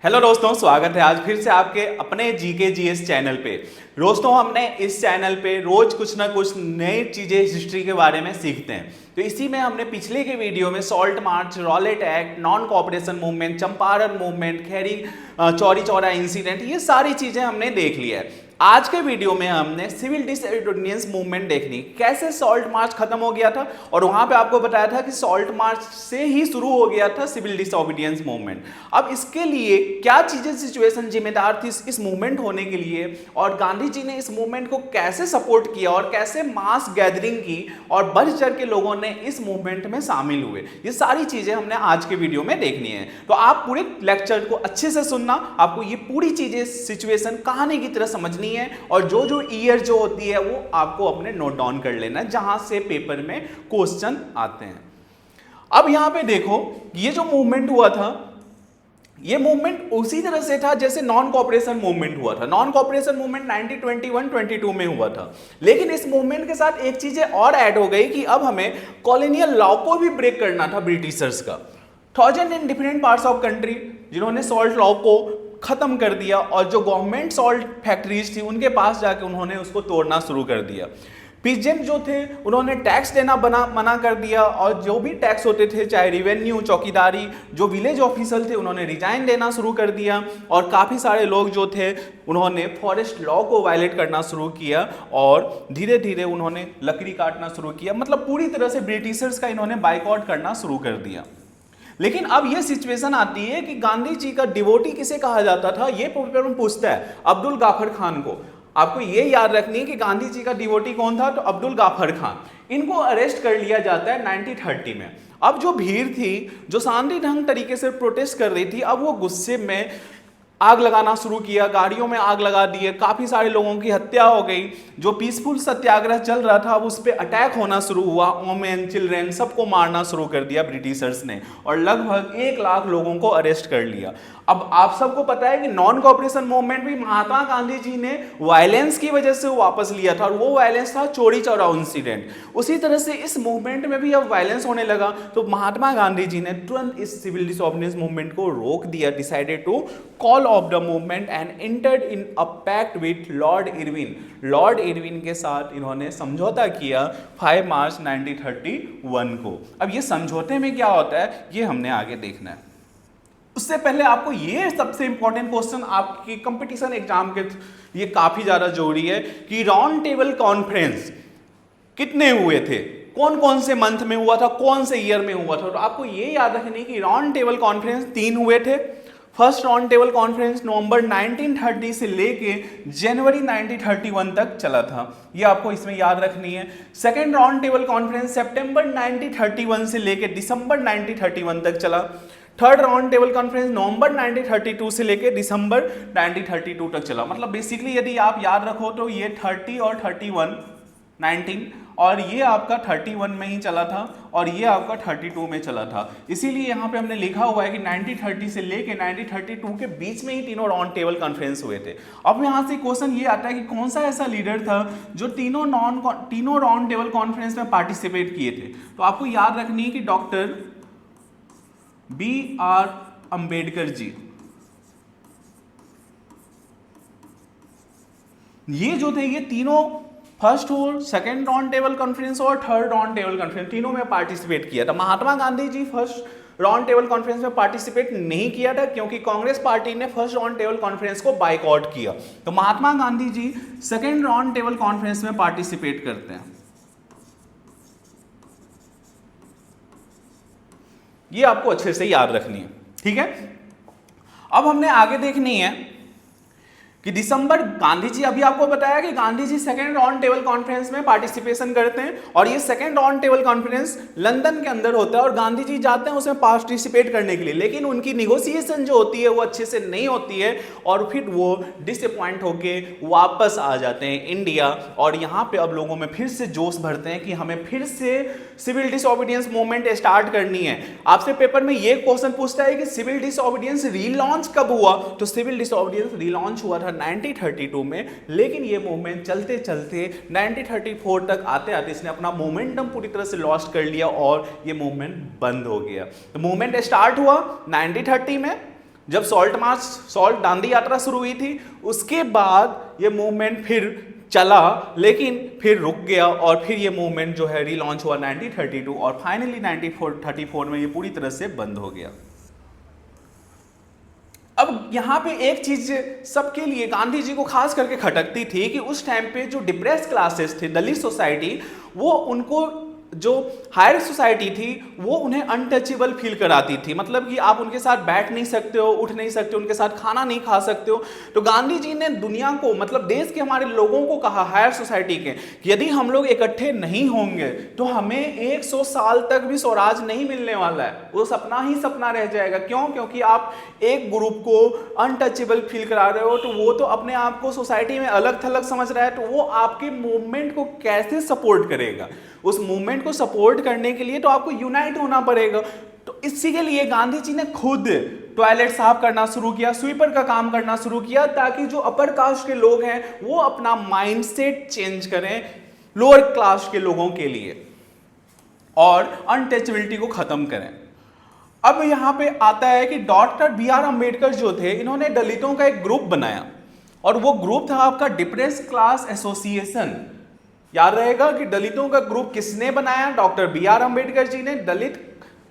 Hello दोस्तों, स्वागत है आज फिर से आपके अपने जीके जीएस चैनल पे। दोस्तों, हमने इस चैनल पे रोज कुछ ना कुछ नई चीजें हिस्ट्री के बारे में सीखते हैं। तो इसी में हमने पिछले के वीडियो में salt march, Rowlatt act, non cooperation movement, Champaran movement, खैरी चौरी चौरा इंसिडेंट, ये सारी चीजें हमने देख लिया है। आज के वीडियो में हमने सिविल डिसोबीडियंस मूवमेंट देखनी, कैसे सॉल्ट मार्च खत्म हो गया था और वहां पे आपको बताया था कि सॉल्ट मार्च से ही शुरू हो गया था सिविल डिसोबीडियंस मूवमेंट। अब इसके लिए क्या चीजें सिचुएशन जिम्मेदार थी इस मूवमेंट होने के लिए, और गांधी जी ने इस मूवमेंट को कैसे सपोर्ट किया और कैसे मास गैदरिंग की और बढ़ चढ़ के लोगों ने इस मूवमेंट में शामिल हुए, ये सारी चीजें हमने आज के वीडियो में देखनी है। तो आप पूरे लेक्चर को अच्छे से सुनना, आपको ये पूरी चीजें सिचुएशन कहानी की तरह समझनी है और जो जो ईयर जो होती है वो आपको अपने नोट डाउन कर लेना है जहां से पेपर में क्वेश्चन आते हैं। अब यहां पे देखो, ये जो मूवमेंट हुआ था, ये मूवमेंट उसी तरह से था जैसे नॉन कोऑपरेशन मूवमेंट हुआ था। नॉन कोऑपरेशन मूवमेंट 1921-22 में हुआ था, लेकिन इस मूवमेंट के साथ एक चीजें और ऐड हो गई कि अब हमें कॉलोनियल लॉ को भी ब्रेक करना था ब्रिटिशर्स का। 1000 in different parts of country जिन्होंने सॉल्ट लॉ को खत्म कर दिया और जो गवर्नमेंट सॉल्ट फैक्ट्रीज थी उनके पास जाके उन्होंने उसको तोड़ना शुरू कर दिया। पीजेंट जो थे उन्होंने टैक्स देना मना कर दिया और जो भी टैक्स होते थे, चाहे रिवेन्यू, चौकीदारी, जो विलेज ऑफिसर थे उन्होंने रिजाइन देना शुरू कर दिया और काफ़ी सारे लोग जो थे उन्होंने फॉरेस्ट लॉ को वायलेट करना शुरू किया और धीरे धीरे उन्होंने लकड़ी काटना शुरू किया। मतलब पूरी तरह से ब्रिटिशर्स का इन्होंने बाइकआउट करना शुरू कर दिया। लेकिन अब यह सिचुएशन आती है कि गांधी जी का डिवोटी किसे कहा जाता था, ये पेपर में पूछता है, अब्दुल गाफर खान को। आपको ये याद रखनी है कि गांधी जी का डिवोटी कौन था, तो अब्दुल गाफर खान। इनको अरेस्ट कर लिया जाता है 1930 में। अब जो भीड़ थी जो शांति ढंग तरीके से प्रोटेस्ट कर रही थी, अब वो गुस्से में आग लगाना शुरू किया, गाड़ियों में आग लगा दिए, काफ़ी सारे लोगों की हत्या हो गई। जो पीसफुल सत्याग्रह चल रहा था अब उस पर अटैक होना शुरू हुआ, वोमेन, चिल्ड्रेन सबको मारना शुरू कर दिया ब्रिटिशर्स ने और लगभग 1 लाख लोगों को अरेस्ट कर लिया। अब आप सबको पता है कि नॉन कोऑपरेशन मूवमेंट भी महात्मा गांधी जी ने वायलेंस की वजह से वापस लिया था और वो वायलेंस था चौरी चौरा इंसिडेंट। उसी तरह से इस मूवमेंट में भी अब वायलेंस होने लगा तो महात्मा गांधी जी ने तुरंत इस सिविल डिसोबीडियंस मूवमेंट को रोक दिया, decided to call off the movement and entered in a pact with Lord Irwin. Lord Irwin के साथ इन्होंने समझौता किया 5 मार्च 1931 को। अब ये समझौते में क्या होता है ये हमने आगे देखना है। उससे पहले आपको ये सबसे इंपॉर्टेंट क्वेश्चन आपके कंपटीशन एग्जाम के ये काफी ज्यादा जरूरी है कि राउंड टेबल कॉन्फ्रेंस कितने हुए थे, कौन कौन से मंथ में हुआ था, कौन से ईयर में हुआ था। तो आपको ये याद रखनी कि राउंड टेबल कॉन्फ्रेंस 3 हुए थे। फर्स्ट राउंड टेबल कॉन्फ्रेंस नवंबर 1930 से लेके जनवरी 1931 तक चला था, ये आपको इसमें याद रखनी है। सेकेंड राउंड टेबल कॉन्फ्रेंस सितंबर 1931 से लेके दिसंबर 1931 तक चला। थर्ड राउंड टेबल कॉन्फ्रेंस नवंबर 1932 से लेके दिसंबर 1932 तक चला। मतलब बेसिकली यदि आप याद रखो तो ये 30 और 31 19 और ये आपका 31 में ही चला था और ये आपका 32 में चला था। इसीलिए यहाँ पे हमने लिखा हुआ है कि 1930 से लेके 1932 के बीच में ही तीनों राउंड टेबल कॉन्फ्रेंस हुए थे। अब यहाँ से क्वेश्चन ये आता है कि कौन सा ऐसा लीडर था जो तीनों राउंड टेबल कॉन्फ्रेंस में पार्टिसिपेट किए थे। तो आपको याद रखनी है कि डॉक्टर BR अंबेडकर जी, ये जो थे ये तीनों फर्स्ट और सेकेंड राउंड टेबल कॉन्फ्रेंस और थर्ड राउंड टेबल कॉन्फ्रेंस तीनों में पार्टिसिपेट किया था। Mahatma Gandhi ji first round table conference में पार्टिसिपेट नहीं किया था क्योंकि कांग्रेस पार्टी ने फर्स्ट राउंड टेबल कॉन्फ्रेंस को बाइकआउट किया। तो Mahatma Gandhi ji second round table conference में पार्टिसिपेट करते हैं। ये आपको अच्छे से याद रखनी है, ठीक है। अब हमने आगे देखनी है कि दिसंबर, गांधी जी अभी आपको बताया कि Gandhi ji second round table conference में पार्टिसिपेशन करते हैं और ये second round table conference London के अंदर होता है और गांधी जी जाते हैं उसमें पार्टिसिपेट करने के लिए, लेकिन उनकी निगोसिएशन जो होती है वो अच्छे से नहीं होती है और फिर वो डिसअपॉइंट होके वापस आ जाते हैं इंडिया। और यहाँ पे अब लोगों में फिर से जोश भरते हैं कि हमें फिर से सिविल डिसोबीडियंस मूवमेंट स्टार्ट करनी है। आपसे पेपर में ये क्वेश्चन पूछता है कि सिविल डिसोबीडियंस रीलॉन्च कब हुआ, तो सिविल डिसोबीडियंस रीलॉन्च हुआ था 1932 में, लेकिन ये मूवमेंट चलते चलते 1934 तक आते आते इसने अपना मोमेंटम पूरी तरह से लॉस्ट कर लिया और ये मूवमेंट बंद हो गया। तो मूवमेंट स्टार्ट हुआ 1930 में जब सॉल्ट दांडी यात्रा शुरू हुई थी उसके बाद ये मूवमेंट फिर चला, लेकिन फिर रुक गया और फिर ये मूवमेंट जो है रीलॉन्च हुआ 1932 और फाइनली 1934 में ये पूरी तरह से बंद हो गया। अब यहाँ पे एक चीज सबके लिए गांधी जी को खास करके खटकती थी कि उस टाइम पे जो डिप्रेस क्लासेस थे, दलित सोसाइटी, वो उनको जो हायर सोसाइटी थी वो उन्हें अनटचेबल फील कराती थी। मतलब कि आप उनके साथ बैठ नहीं सकते हो, उठ नहीं सकते हो, उनके साथ खाना नहीं खा सकते हो। तो गांधी जी ने दुनिया को, मतलब देश के हमारे लोगों को कहा, हायर सोसाइटी के, कि यदि हम लोग इकट्ठे नहीं होंगे तो हमें 100 साल तक भी स्वराज नहीं मिलने वाला है, वो सपना ही सपना रह जाएगा। क्यों? क्योंकि आप एक ग्रुप को अनटचेबल फील करा रहे हो, तो वो तो अपने आप को सोसाइटी में अलग थलग समझ रहा है, तो वो आपके मूवमेंट को कैसे सपोर्ट करेगा? उस मूवमेंट को सपोर्ट करने के लिए तो आपको यूनाइट होना पड़ेगा। तो इसी के लिए गांधी जी ने खुद टॉयलेट साफ करना शुरू किया, स्वीपर का काम करना शुरू किया, ताकि जो अपर कास्ट के लोग हैं वो अपना माइंडसेट चेंज करें लोअर क्लास के लोगों के लिए और अनटचेबिलिटी को खत्म करें। अब यहां पे आता है कि डॉक्टर बी.आर. अंबेडकर जो थे, इन्होंने दलितों का एक ग्रुप बनाया और वो ग्रुप था आपका डिप्रेस क्लास एसोसिएशन। याद रहेगा कि दलितों का ग्रुप किसने बनाया? Doctor B R. अंबेडकर जी ने। दलित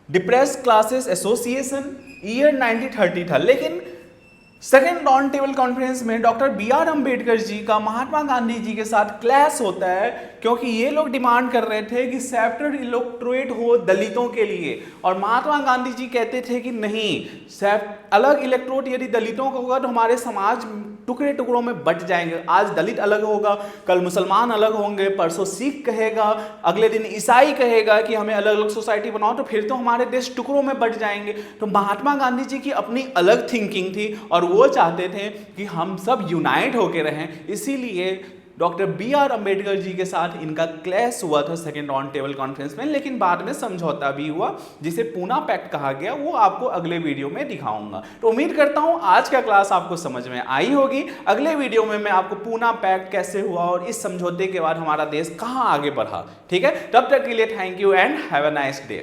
डिप्रेस क्लासेस एसोसिएशन, ईयर 1930 था। लेकिन सेकेंड राउंड टेबल कॉन्फ्रेंस में डॉक्टर बी.आर. अंबेडकर जी का महात्मा गांधी जी के साथ क्लैश होता है, क्योंकि ये लोग डिमांड कर रहे थे कि सेपरेट इलेक्टोरेट हो दलितों के लिए, और महात्मा गांधी जी कहते थे कि नहीं, अलग इलेक्टोरेट यदि दलितों का होगा तो हमारे समाज टुकड़े टुकड़ों में बट जाएंगे। आज दलित अलग होगा, कल मुसलमान अलग होंगे, परसों सिख कहेगा, अगले दिन ईसाई कहेगा कि हमें अलग अलग सोसाइटी बनाओ, तो फिर तो हमारे देश टुकड़ों में बट जाएंगे। तो महात्मा गांधी जी की अपनी अलग थिंकिंग थी और वो चाहते थे कि हम सब यूनाइट होकर रहें। इसीलिए डॉक्टर बी.आर. अंबेडकर जी के साथ इनका क्लैश हुआ था सेकेंड राउंड टेबल कॉन्फ्रेंस में, लेकिन बाद में समझौता भी हुआ जिसे पूना पैक्ट कहा गया। वो आपको अगले वीडियो में दिखाऊंगा। तो उम्मीद करता हूं आज का क्लास आपको समझ में आई होगी। अगले वीडियो में मैं आपको पूना पैक्ट कैसे हुआ और इस समझौते के बाद हमारा देश कहां आगे बढ़ा, ठीक है? तब तक के लिए thank you and have a nice day.